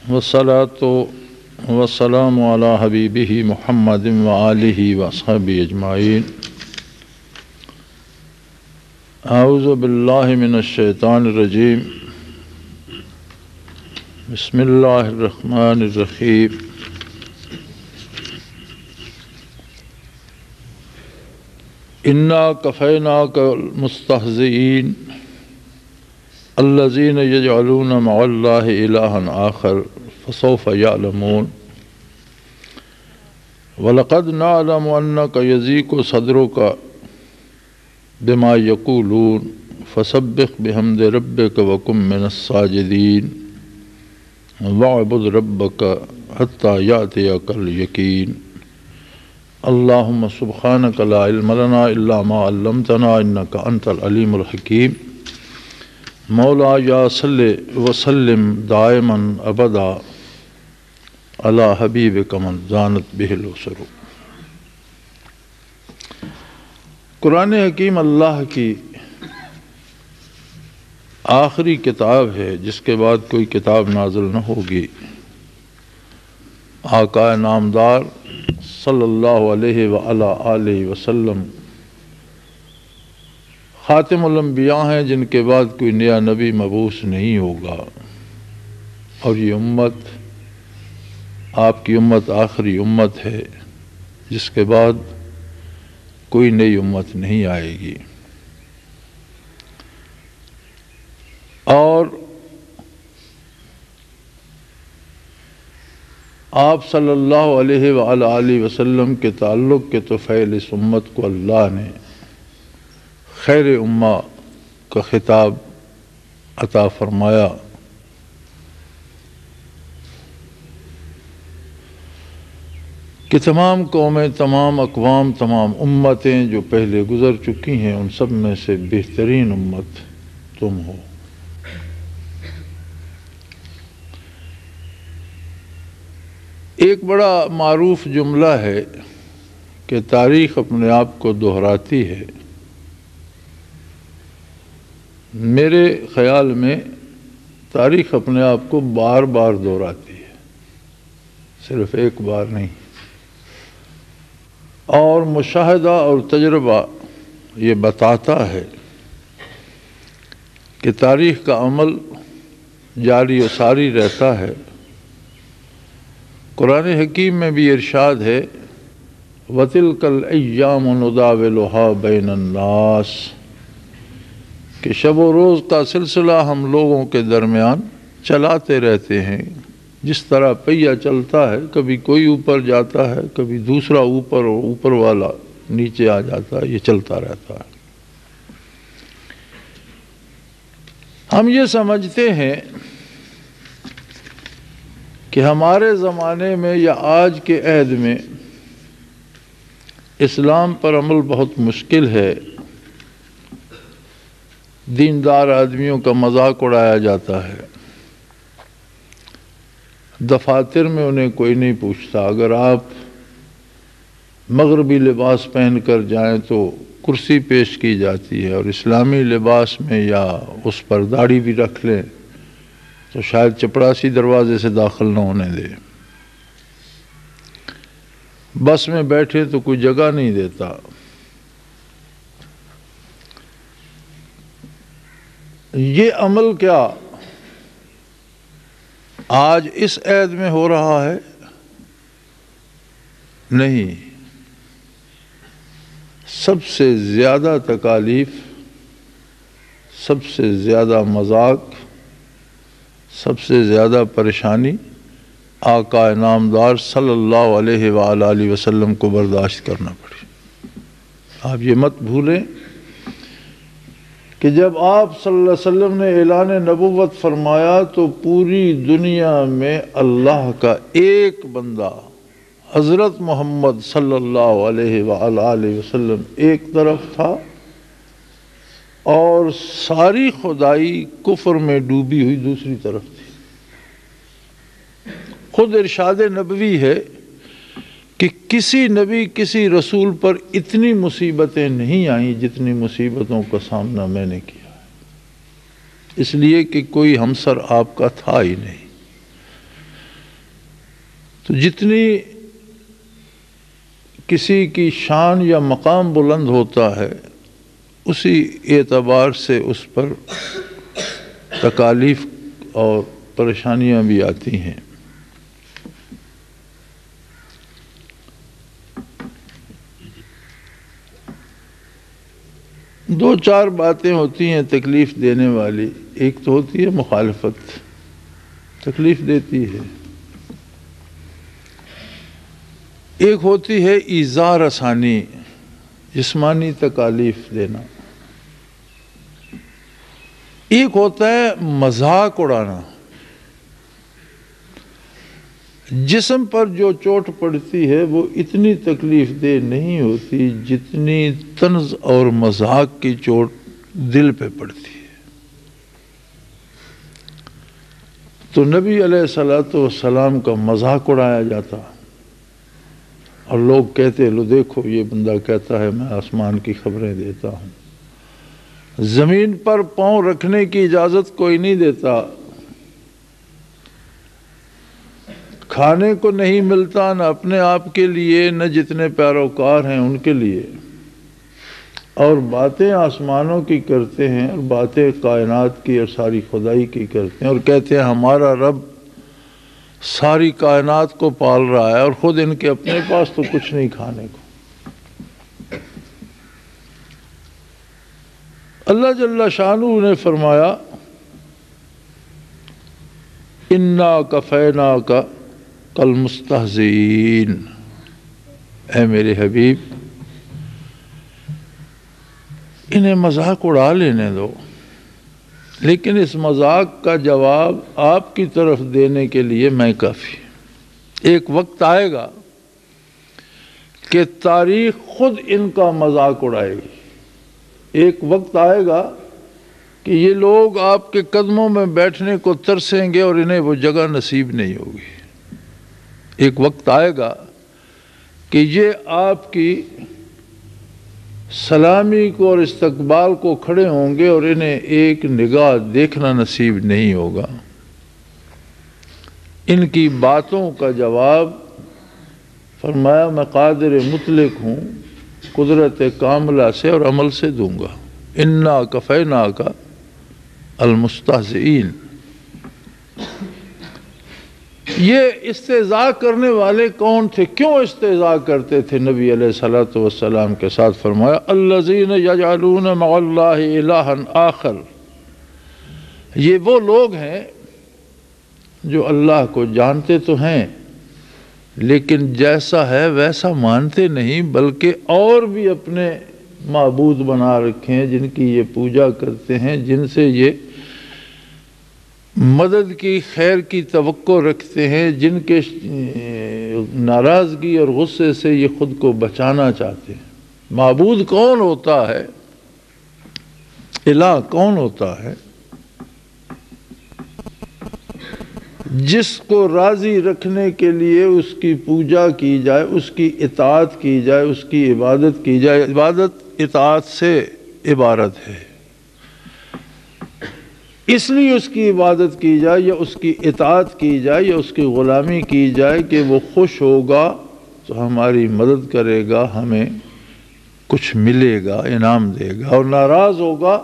والصلاة والسلام على حبیبہ محمد وآلہ وصحبہ اجمعین۔ اعوذ باللہ من الشیطان الرجیم، بسم اللہ الرحمن الرحیم۔ انا کفیناک المستہزئین الذین یجعلون مع اللہ الہا آخر فسوف یعلمون۔ وَلَقَدْ نَعْلَمُ أَنَّكَ يَضِيقُ صَدْرُكَ بِمَا يَقُولُونَ فَسَبِّحْ بِحَمْدِ رَبِّكَ وَكُن مِّنَ السَّاجِدِينَ وَاعْبُدْ رَبَّكَ حَتَّى يَأْتِيَكَ الْيَقِينُ۔ اللهم سبحانك لا علم لنا إلا ما علمتنا إنك أنت العليم الحكيم۔ مولا یا صلی وسلم دائما ابدا علی حبیبک من زانت بہ الاسر۔ قرآن حکیم اللہ کی آخری کتاب ہے جس کے بعد کوئی کتاب نازل نہ ہوگی۔ آقا نامدار صلی اللہ علیہ وآلہ آلہ وسلم خاتم الانبیاء ہیں جن کے بعد کوئی نیا نبی مبعوث نہیں ہوگا، اور یہ امت آپ کی امت آخری امت ہے جس کے بعد کوئی نئی امت نہیں آئے گی۔ اور آپ صلی اللہ علیہ وآلہ وسلم کے تعلق کے طفیل اس امت کو اللہ نے خیر امہ کا خطاب عطا فرمایا۔ کہ تمام قومیں، تمام اقوام، تمام امتیں جو پہلے گزر چکی ہیں ان سب میں سے بہترین امت تم ہو۔ ایک بڑا معروف جملہ ہے کہ تاریخ اپنے آپ کو دہراتی ہے۔ میرے خیال میں تاریخ اپنے آپ کو بار بار دہراتی ہے، صرف ایک بار نہیں۔ اور مشاہدہ اور تجربہ یہ بتاتا ہے کہ تاریخ کا عمل جاری و ساری رہتا ہے۔ قرآن حکیم میں بھی ارشاد ہے وَتِلْكَ الْأَيَّامُ نُدَاوِلُهَا بَيْنَ النَّاسِ، کہ شب و روز کا سلسلہ ہم لوگوں کے درمیان چلاتے رہتے ہیں، جس طرح پہیہ چلتا ہے، کبھی کوئی اوپر جاتا ہے، کبھی دوسرا اوپر، اور اوپر والا نیچے آ جاتا ہے، یہ چلتا رہتا ہے۔ ہم یہ سمجھتے ہیں کہ ہمارے زمانے میں یا آج کے عہد میں اسلام پر عمل بہت مشکل ہے، دیندار آدمیوں کا مذاق اڑایا جاتا ہے، دفاتر میں انہیں کوئی نہیں پوچھتا، اگر آپ مغربی لباس پہن کر جائیں تو کرسی پیش کی جاتی ہے، اور اسلامی لباس میں یا اس پر داڑھی بھی رکھ لیں تو شاید چپڑاسی دروازے سے داخل نہ ہونے دے۔ بس میں بیٹھے تو کوئی جگہ نہیں دیتا۔ یہ عمل کیا آج اس عہد میں ہو رہا ہے؟ نہیں، سب سے زیادہ تکالیف، سب سے زیادہ مذاق، سب سے زیادہ پریشانی آقا نامدار صلی اللہ علیہ وآلہ وسلم کو برداشت کرنا پڑی۔ آپ یہ مت بھولیں کہ جب آپ صلی اللہ علیہ وسلم نے اعلان نبوت فرمایا تو پوری دنیا میں اللہ کا ایک بندہ حضرت محمد صلی اللہ علیہ وآلہ وسلم ایک طرف تھا، اور ساری خدائی کفر میں ڈوبی ہوئی دوسری طرف تھی۔ خود ارشاد نبوی ہے کہ کسی نبی، کسی رسول پر اتنی مصیبتیں نہیں آئیں جتنی مصیبتوں کا سامنا میں نے کیا، اس لیے کہ کوئی ہمسر آپ کا تھا ہی نہیں۔ تو جتنی کسی کی شان یا مقام بلند ہوتا ہے اسی اعتبار سے اس پر تکالیف اور پریشانیاں بھی آتی ہیں۔ دو چار باتیں ہوتی ہیں تکلیف دینے والی۔ ایک تو ہوتی ہے مخالفت، تکلیف دیتی ہے۔ ایک ہوتی ہے ایذا رسانی، جسمانی تکالیف دینا۔ ایک ہوتا ہے مذاق اڑانا۔ جسم پر جو چوٹ پڑتی ہے وہ اتنی تکلیف دہ نہیں ہوتی جتنی طنز اور مذاق کی چوٹ دل پہ پڑتی ہے۔ تو نبی علیہ الصلوۃ والسلام کا مذاق اڑایا جاتا اور لوگ کہتے لو دیکھو یہ بندہ کہتا ہے میں آسمان کی خبریں دیتا ہوں، زمین پر پاؤں رکھنے کی اجازت کوئی نہیں دیتا، کھانے کو نہیں ملتا نہ اپنے آپ کے لیے نہ جتنے پیروکار ہیں ان کے لیے، اور باتیں آسمانوں کی کرتے ہیں اور باتیں کائنات کی اور ساری خدائی کی کرتے ہیں، اور کہتے ہیں ہمارا رب ساری کائنات کو پال رہا ہے اور خود ان کے اپنے پاس تو کچھ نہیں کھانے کو۔ اللہ جل شانہ نے فرمایا انا کفیناک کالمستہزئین، اے میرے حبیب انہیں مذاق اڑا لینے دو، لیکن اس مذاق کا جواب آپ کی طرف دینے کے لیے میں کافی۔ ایک وقت آئے گا کہ تاریخ خود ان کا مذاق اڑائے گی۔ ایک وقت آئے گا کہ یہ لوگ آپ کے قدموں میں بیٹھنے کو ترسیں گے اور انہیں وہ جگہ نصیب نہیں ہوگی۔ ایک وقت آئے گا کہ یہ آپ کی سلامی کو اور استقبال کو کھڑے ہوں گے اور انہیں ایک نگاہ دیکھنا نصیب نہیں ہوگا۔ ان کی باتوں کا جواب فرمایا میں قادر مطلق ہوں، قدرت کاملہ سے اور عمل سے دوں گا۔ انا کفیناک المستہزئین۔ یہ استہزاء کرنے والے کون تھے؟ کیوں استہزاء کرتے تھے نبی علیہ الصلوۃ والسلام کے ساتھ؟ فرمایا الذین یجعلون مع اللہ الہا آخر، یہ وہ لوگ ہیں جو اللہ کو جانتے تو ہیں لیکن جیسا ہے ویسا مانتے نہیں، بلکہ اور بھی اپنے معبود بنا رکھے ہیں جن کی یہ پوجا کرتے ہیں، جن سے یہ مدد کی خیر کی توقع رکھتے ہیں، جن کے ناراضگی اور غصے سے یہ خود کو بچانا چاہتے ہیں۔ معبود کون ہوتا ہے؟ الہ کون ہوتا ہے؟ جس کو راضی رکھنے کے لیے اس کی پوجا کی جائے، اس کی اطاعت کی جائے، اس کی عبادت کی جائے۔ عبادت اطاعت سے عبارت ہے، اس لیے اس کی عبادت کی جائے یا اس کی اطاعت کی جائے یا اس کی غلامی کی جائے کہ وہ خوش ہوگا تو ہماری مدد کرے گا، ہمیں کچھ ملے گا، انعام دے گا، اور ناراض ہوگا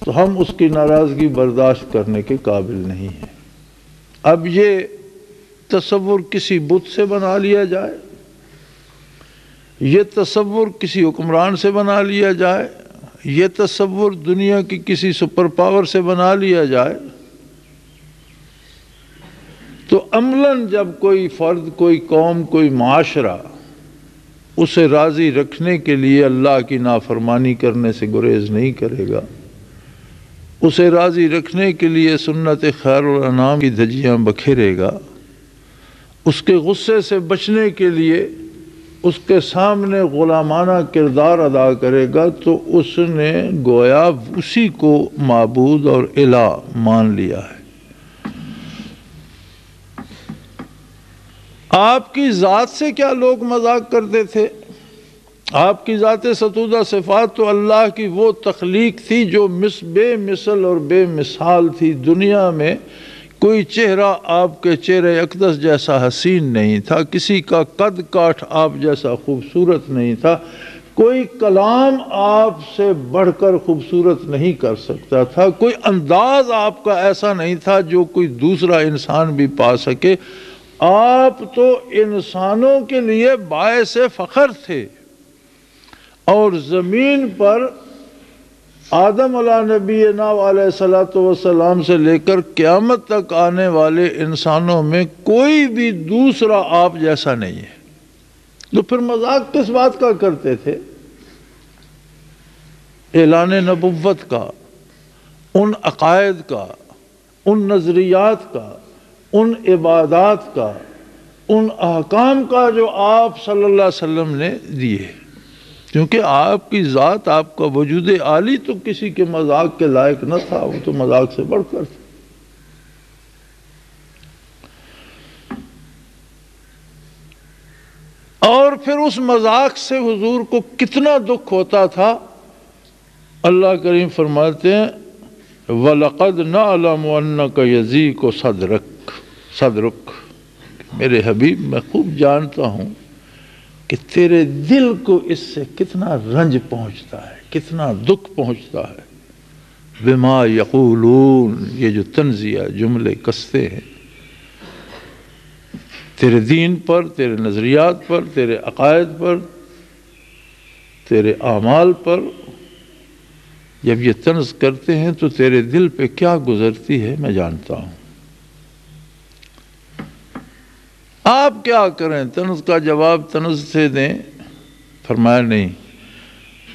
تو ہم اس کی ناراضگی برداشت کرنے کے قابل نہیں ہیں۔ اب یہ تصور کسی بت سے بنا لیا جائے، یہ تصور کسی حکمران سے بنا لیا جائے، یہ تصور دنیا کی کسی سپر پاور سے بنا لیا جائے، تو عملاً جب کوئی فرد، کوئی قوم، کوئی معاشرہ اسے راضی رکھنے کے لیے اللہ کی نافرمانی کرنے سے گریز نہیں کرے گا، اسے راضی رکھنے کے لیے سنت خیر الانام کی دھجیاں بکھیرے گا، اس کے غصے سے بچنے کے لیے اس کے سامنے غلامانہ کردار ادا کرے گا، تو اس نے گویا اسی کو معبود اور الہ مان لیا ہے۔ آپ کی ذات سے کیا لوگ مذاق کرتے تھے؟ آپ کی ذات ستودہ صفات تو اللہ کی وہ تخلیق تھی جو بے مثل اور بے مثال تھی۔ دنیا میں کوئی چہرہ آپ کے چہرے اقدس جیسا حسین نہیں تھا، کسی کا قد کاٹھ آپ جیسا خوبصورت نہیں تھا، کوئی کلام آپ سے بڑھ کر خوبصورت نہیں کر سکتا تھا، کوئی انداز آپ کا ایسا نہیں تھا جو کوئی دوسرا انسان بھی پا سکے۔ آپ تو انسانوں کے لیے باعث فخر تھے، اور زمین پر آدم علیہ نبینا علیہ الصلوۃ والسلام سے لے کر قیامت تک آنے والے انسانوں میں کوئی بھی دوسرا آپ جیسا نہیں ہے۔ تو پھر مذاق کس بات کا کرتے تھے؟ اعلان نبوت کا، ان عقائد کا، ان نظریات کا، ان عبادات کا، ان احکام کا جو آپ صلی اللہ علیہ وسلم نے دیے، کیونکہ آپ کی ذات، آپ کا وجود عالی تو کسی کے مذاق کے لائق نہ تھا، وہ تو مذاق سے بڑھ کر تھا۔ اور پھر اس مذاق سے حضور کو کتنا دکھ ہوتا تھا، اللہ کریم فرماتے ہیں وَلَقَدْ نَعْلَمُ أَنَّكَ يَضِيقُ صَدْرُكَ، میرے حبیب میں خوب جانتا ہوں کہ تیرے دل کو اس سے کتنا رنج پہنچتا ہے، کتنا دکھ پہنچتا ہے۔ بما یقولون، یہ جو تنزیہ جملے کستے ہیں تیرے دین پر، تیرے نظریات پر، تیرے عقائد پر، تیرے اعمال پر، جب یہ طنز کرتے ہیں تو تیرے دل پہ کیا گزرتی ہے میں جانتا ہوں۔ آپ کیا کریں؟ طنز کا جواب طنز سے دیں؟ فرمایا نہیں،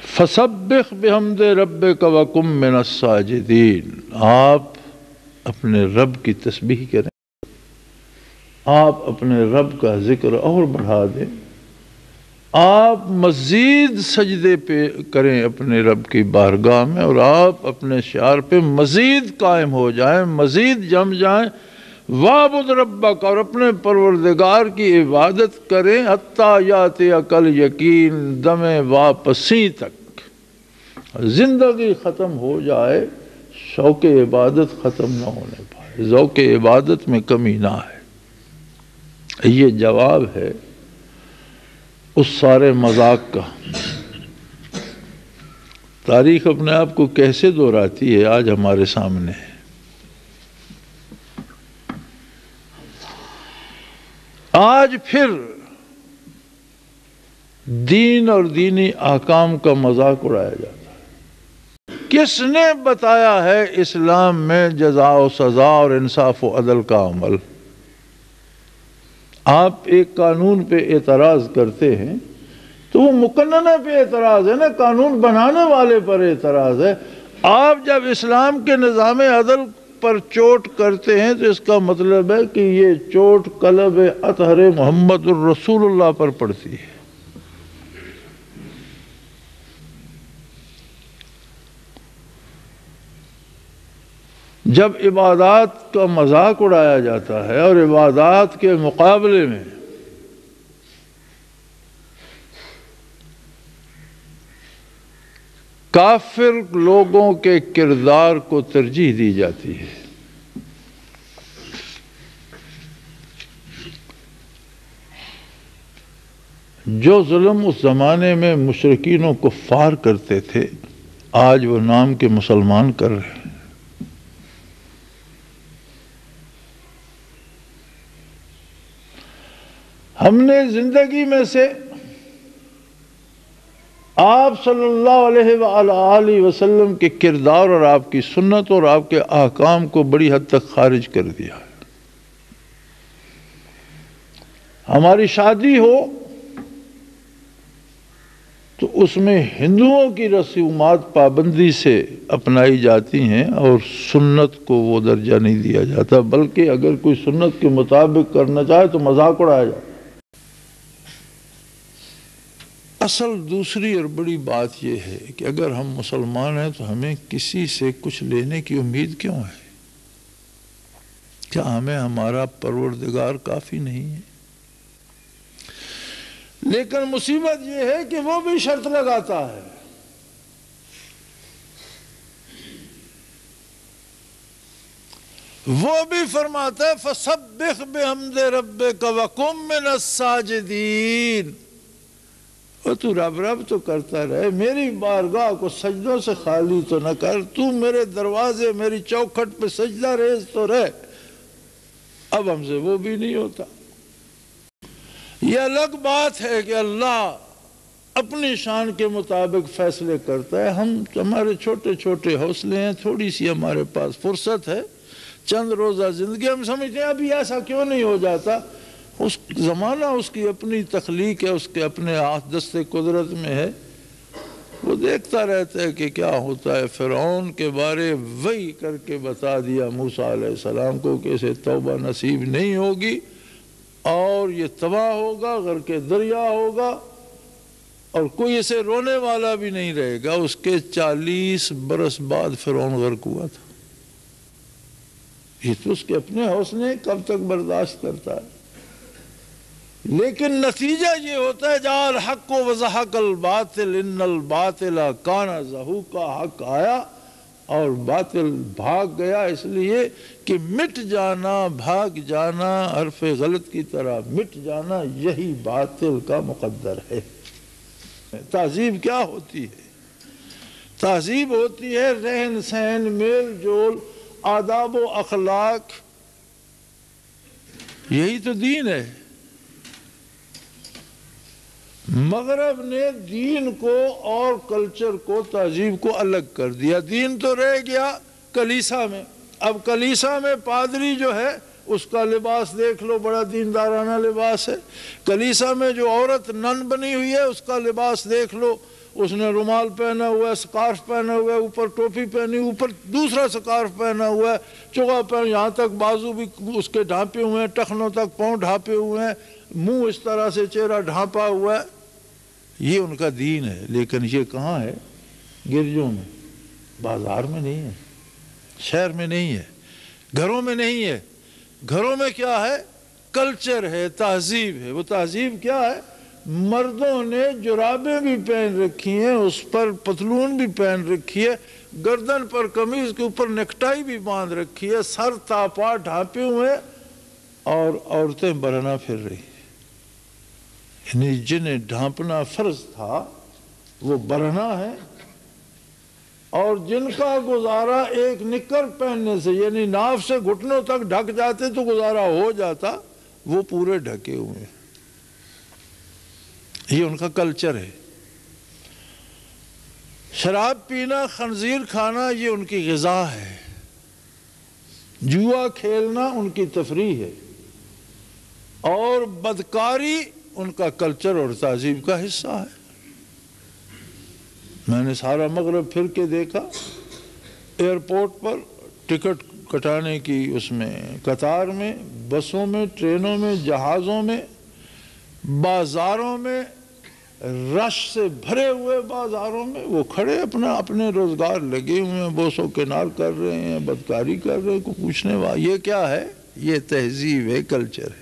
فَسَبِّحْ بِحَمْدِ رَبِّكَ وَكُن مِّنَ السَّاجِدِينَ، آپ اپنے رب کی تسبیح کریں، آپ اپنے رب کا ذکر اور بڑھا دیں، آپ مزید سجدے پہ کریں اپنے رب کی بارگاہ میں، اور آپ اپنے شعار پہ مزید قائم ہو جائیں، مزید جم جائیں۔ وَاعْبُدْ رَبَّكَ، اور اپنے پروردگار کی عبادت کریں، حَتَّىٰ يَأْتِيَكَ الْيَقِينُ، دم واپسی تک، زندگی ختم ہو جائے، شوق عبادت ختم نہ ہونے پائے، ذوق عبادت میں کمی نہ آئے۔ یہ جواب ہے اس سارے مذاق کا۔ تاریخ اپنے آپ کو کیسے دہراتی ہے آج ہمارے سامنے ہے۔ آج پھر دین اور دینی احکام کا مذاق اڑایا جاتا ہے۔ کس نے بتایا ہے اسلام میں جزا و سزا اور انصاف و عدل کا عمل؟ آپ ایک قانون پہ اعتراض کرتے ہیں تو وہ مقننہ پہ اعتراض ہے نا، قانون بنانے والے پر اعتراض ہے۔ آپ جب اسلام کے نظام عدل پر چوٹ کرتے ہیں تو اس کا مطلب ہے کہ یہ چوٹ قلب اطہر محمد الرسول اللہ پر پڑتی ہے۔ جب عبادات کا مذاق اڑایا جاتا ہے اور عبادات کے مقابلے میں کافر لوگوں کے کردار کو ترجیح دی جاتی ہے، جو ظلم اس زمانے میں مشرکین و کفار کرتے تھے آج وہ نام کے مسلمان کر رہے ہیں۔ ہم نے زندگی میں سے آپ صلی اللہ علیہ وآلہ وسلم کے کردار اور آپ کی سنت اور آپ کے احکام کو بڑی حد تک خارج کر دیا ہے۔ ہماری شادی ہو تو اس میں ہندوؤں کی رسومات پابندی سے اپنائی جاتی ہیں اور سنت کو وہ درجہ نہیں دیا جاتا، بلکہ اگر کوئی سنت کے مطابق کرنا چاہے تو مذاق اڑایا جاتا ہے۔ اصل دوسری اور بڑی بات یہ ہے کہ اگر ہم مسلمان ہیں تو ہمیں کسی سے کچھ لینے کی امید کیوں ہے؟ کیا ہمیں ہمارا پروردگار کافی نہیں ہے؟ لیکن مصیبت یہ ہے کہ وہ بھی شرط لگاتا ہے۔ وہ بھی فرماتا ہے فَسَبِّحْ بِحَمْدِ رَبِّكَ وَكُن مِّنَ السَّاجِدِينَ۔ اور تو رب رب تو کرتا رہے، میری بارگاہ کو سجدوں سے خالی تو نہ کر، تو میرے دروازے میری چوکھٹ پہ سجدہ ریز تو رہ۔ اب ہم سے وہ بھی نہیں ہوتا۔ یہ الگ بات ہے کہ اللہ اپنی شان کے مطابق فیصلے کرتا ہے، ہمارے چھوٹے چھوٹے حوصلے ہیں، تھوڑی سی ہمارے پاس فرصت ہے، چند روزہ زندگی، ہم سمجھتے ہیں ابھی ایسا کیوں نہیں ہو جاتا۔ اس زمانہ اس کی اپنی تخلیق ہے، اس کے اپنے ہاتھ دست قدرت میں ہے، وہ دیکھتا رہتا ہے کہ کیا ہوتا ہے۔ فرعون کے بارے وحی کر کے بتا دیا موسیٰ علیہ السلام کو کہ اسے توبہ نصیب نہیں ہوگی اور یہ تباہ ہوگا، غرق دریا ہوگا، اور کوئی اسے رونے والا بھی نہیں رہے گا۔ اس کے 40 برس بعد فرعون غرق ہوا تھا۔ یہ تو اس کے اپنے حوصلے کب تک برداشت کرتا ہے، لیکن نتیجہ یہ ہوتا ہے جا الحق وزحق الباطل ان الباطل کان زہوقا، حق آیا اور باطل بھاگ گیا، اس لیے کہ مٹ جانا، بھاگ جانا، حرف غلط کی طرح مٹ جانا، یہی باطل کا مقدر ہے۔ تہذیب کیا ہوتی ہے؟ تہذیب ہوتی ہے رہن سہن، میل جول، آداب و اخلاق، یہی تو دین ہے۔ مغرب نے دین کو اور کلچر کو، تہذیب کو الگ کر دیا۔ دین تو رہ گیا کلیسا میں۔ اب کلیسا میں پادری جو ہے اس کا لباس دیکھ لو، بڑا دیندارانہ لباس ہے۔ کلیسا میں جو عورت نن بنی ہوئی ہے اس کا لباس دیکھ لو، اس نے رومال پہنا ہوا ہے، سکارف پہنا ہوا ہے، اوپر ٹوپی پہنی، اوپر دوسرا سکارف پہنا ہوا ہے، چوغا پہنا، یہاں تک بازو بھی اس کے ڈھانپے ہوئے ہیں، ٹخنوں تک پاؤں ڈھانپے ہوئے ہیں، منہ اس طرح سے چہرہ ڈھانپا ہوا ہے۔ یہ ان کا دین ہے، لیکن یہ کہاں ہے؟ گرجوں میں، بازار میں نہیں ہے، شہر میں نہیں ہے، گھروں میں نہیں ہے۔ گھروں میں کیا ہے؟ کلچر ہے، تہذیب ہے۔ وہ تہذیب کیا ہے؟ مردوں نے جرابیں بھی پہن رکھی ہیں، اس پر پتلون بھی پہن رکھی ہے، گردن پر قمیض کے اوپر نیکٹائی بھی باندھ رکھی ہے، سر تاپا ڈھانپے ہوئے، اور عورتیں برہنہ پھر رہی ہیں۔ یعنی جنہیں ڈھانپنا فرض تھا وہ برہنہ ہے، اور جن کا گزارا ایک نکر پہننے سے، یعنی ناف سے گھٹنوں تک ڈھک جاتے تو گزارا ہو جاتا، وہ پورے ڈھکے ہوئے ہیں۔ یہ ان کا کلچر ہے۔ شراب پینا، خنزیر کھانا، یہ ان کی غذا ہے۔ جوا کھیلنا ان کی تفریح ہے، اور بدکاری ان کا کلچر اور تہذیب کا حصہ ہے۔ میں نے سارا مغرب پھر کے دیکھا، ایئرپورٹ پر ٹکٹ کٹانے کی اس میں قطار میں، بسوں میں، ٹرینوں میں، جہازوں میں، بازاروں میں، رش سے بھرے ہوئے بازاروں میں وہ کھڑے اپنے روزگار لگے ہوئے ہیں، بوسو کنار کر رہے ہیں، بدکاری کر رہے ہیں، کو پوچھنے والا۔ یہ کیا ہے؟ یہ تہذیب ہے، کلچر ہے۔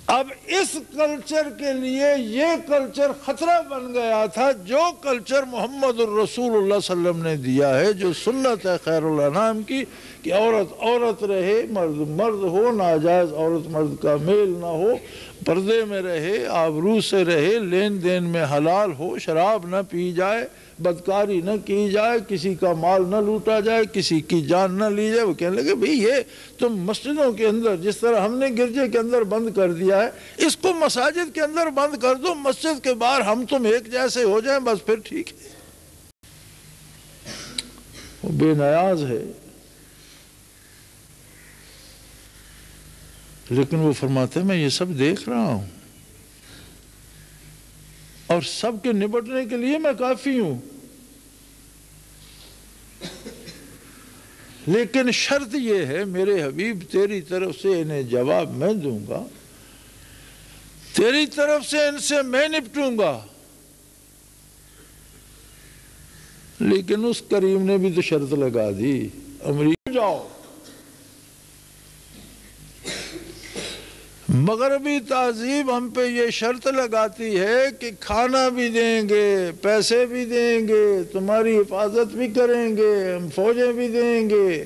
اب اس کلچر کے لیے یہ کلچر خطرہ بن گیا تھا، جو کلچر محمد الرسول اللہ صلی اللہ علیہ وسلم نے دیا ہے، جو سنت ہے خیر الانام کی، کہ عورت عورت رہے، مرد مرد ہو، ناجائز عورت مرد کا میل نہ ہو، پردے میں رہے، آبرو سے رہے، لین دین میں حلال ہو، شراب نہ پی جائے، بدکاری نہ کی جائے، کسی کا مال نہ لوٹا جائے، کسی کی جان نہ لی جائے۔ وہ کہنے لگے بھئی یہ تم مسجدوں کے اندر جس طرح ہم نے گرجے کے اندر بند کر دیا ہے، اس کو مساجد کے اندر بند کر دو، مسجد کے باہر ہم تم ایک جیسے ہو جائیں، بس پھر ٹھیک ہے۔ وہ بے نیاز ہے، لیکن وہ فرماتے ہیں میں یہ سب دیکھ رہا ہوں، اور سب کے نبٹنے کے لیے میں کافی ہوں، لیکن شرط یہ ہے میرے حبیب، تیری طرف سے انہیں جواب میں دوں گا، تیری طرف سے ان سے میں نپٹوں گا۔ لیکن اس کریم نے بھی تو شرط لگا دی، امریکہ جاؤ۔ مغربی تہذیب ہم پہ یہ شرط لگاتی ہے کہ کھانا بھی دیں گے، پیسے بھی دیں گے، تمہاری حفاظت بھی کریں گے، ہم فوجیں بھی دیں گے،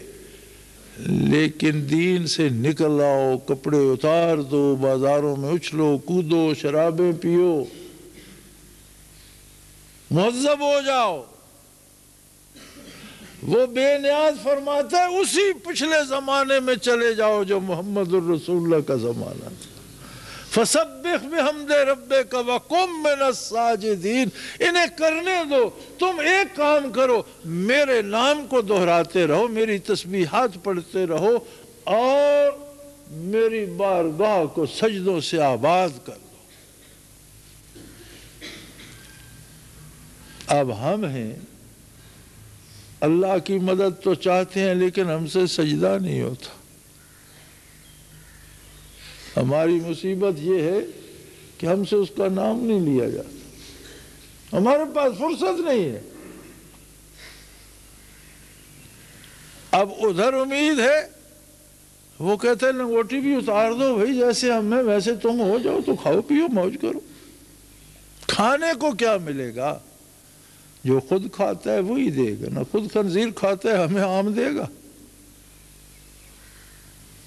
لیکن دین سے نکل آؤ، کپڑے اتار دو، بازاروں میں اچھلو کودو، شرابیں پیو، مہذب ہو جاؤ۔ وہ بے نیاز فرماتا ہے اسی پچھلے زمانے میں چلے جاؤ جو محمد الرسول اللہ کا زمانہ تھا۔ فَسَبِّحْ بِحَمْدِ رَبِّكَ وَكُن مِّنَ السَّاجِدِينَ۔ انہیں کرنے دو، تم ایک کام کرو، میرے نام کو دہراتے رہو، میری تسبیحات پڑھتے رہو، اور میری بارگاہ کو سجدوں سے آباد کر دو۔ اب ہم ہیں، اللہ کی مدد تو چاہتے ہیں لیکن ہم سے سجدہ نہیں ہوتا۔ ہماری مصیبت یہ ہے کہ ہم سے اس کا نام نہیں لیا جاتا، ہمارے پاس فرصت نہیں ہے۔ اب ادھر امید ہے، وہ کہتے ہیں لنگوٹی بھی اتار دو بھائی، جیسے ہم ہیں ویسے تم ہو جاؤ، تو کھاؤ پیو موج کرو۔ کھانے کو کیا ملے گا؟ جو خود کھاتا ہے وہی دے گا، نہ خود خنزیر کھاتا ہے ہمیں آم دے گا۔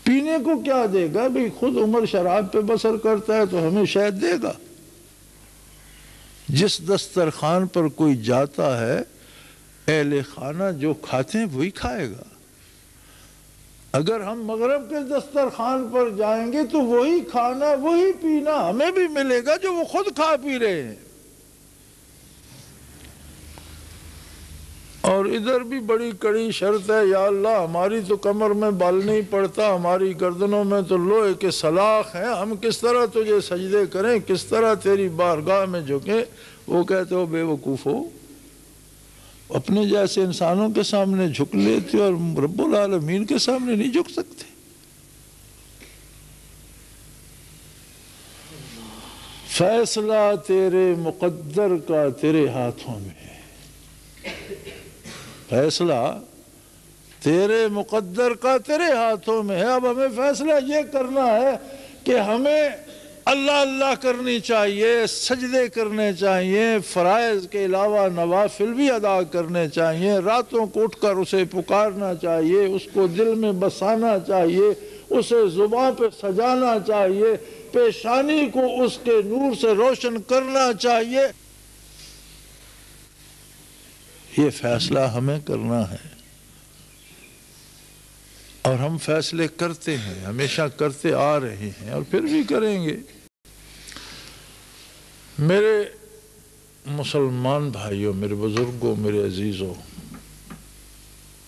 پینے کو کیا دے گا؟ بھئی خود عمر شراب پہ بسر کرتا ہے تو ہمیں شہد دے گا۔ جس دسترخوان پر کوئی جاتا ہے، اہل خانہ جو کھاتے ہیں وہی کھائے گا۔ اگر ہم مغرب کے دسترخوان پر جائیں گے تو وہی کھانا وہی پینا ہمیں بھی ملے گا جو وہ خود کھا پی رہے ہیں۔ اور ادھر بھی بڑی کڑی شرط ہے، یا اللہ ہماری تو کمر میں بال نہیں پڑتا، ہماری گردنوں میں تو لوہے کے سلاخ ہیں، ہم کس طرح تجھے سجدے کریں، کس طرح تیری بارگاہ میں جھکیں۔ وہ کہتے ہو بے وقوف ہو، اپنے جیسے انسانوں کے سامنے جھک لیتے اور رب العالمین کے سامنے نہیں جھک سکتے۔ فیصلہ تیرے مقدر کا تیرے ہاتھوں میں ہے، فیصلہ تیرے مقدر کا تیرے ہاتھوں میں ہے۔ اب ہمیں فیصلہ یہ کرنا ہے کہ ہمیں اللہ اللہ کرنی چاہیے، سجدے کرنے چاہیے، فرائض کے علاوہ نوافل بھی ادا کرنے چاہیے، راتوں کو اٹھ کر اسے پکارنا چاہیے، اس کو دل میں بسانا چاہیے، اسے زبان پہ سجانا چاہیے، پیشانی کو اس کے نور سے روشن کرنا چاہیے۔ یہ فیصلہ ہمیں کرنا ہے، اور ہم فیصلے کرتے ہیں، ہمیشہ کرتے آ رہے ہیں اور پھر بھی کریں گے۔ میرے مسلمان بھائیوں، میرے بزرگوں، میرے عزیزوں،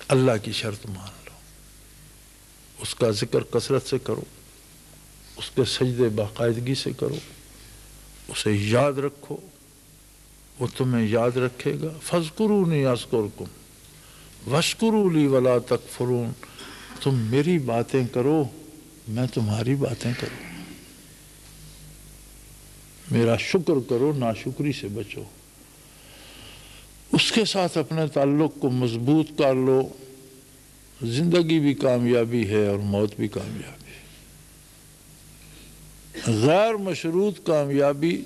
اللہ کی شرط مان لو، اس کا ذکر کثرت سے کرو، اس کے سجدے باقاعدگی سے کرو، اسے یاد رکھو، وہ تمہیں یاد رکھے گا۔ فَاذْكُرُونِي أَذْكُرْكُمْ وَاشْكُرُوا لِي وَلَا تَكْفُرُونَ۔ تم میری باتیں کرو، میں تمہاری باتیں کروں، میرا شکر کرو، ناشکری سے بچو، اس کے ساتھ اپنے تعلق کو مضبوط کر لو۔ زندگی بھی کامیابی ہے اور موت بھی کامیابی ہے۔ غیر مشروط کامیابی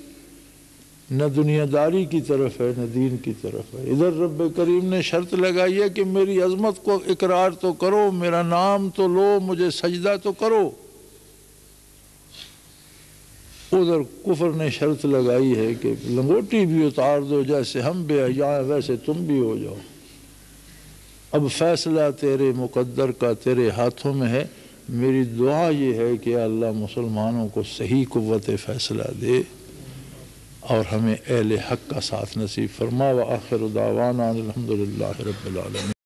نہ دنیا داری کی طرف ہے نہ دین کی طرف ہے۔ ادھر رب کریم نے شرط لگائی ہے کہ میری عظمت کو اقرار تو کرو، میرا نام تو لو، مجھے سجدہ تو کرو۔ ادھر کفر نے شرط لگائی ہے کہ لنگوٹی بھی اتار دو، جیسے ہم بے حیا ہیں ویسے تم بھی ہو جاؤ۔ اب فیصلہ تیرے مقدر کا تیرے ہاتھوں میں ہے۔ میری دعا یہ ہے کہ اللہ مسلمانوں کو صحیح قوت فیصلہ دے اور ہمیں اہل حق کا ساتھ نصیب فرما۔ وآخر دعوانا الحمدللہ رب العالمین۔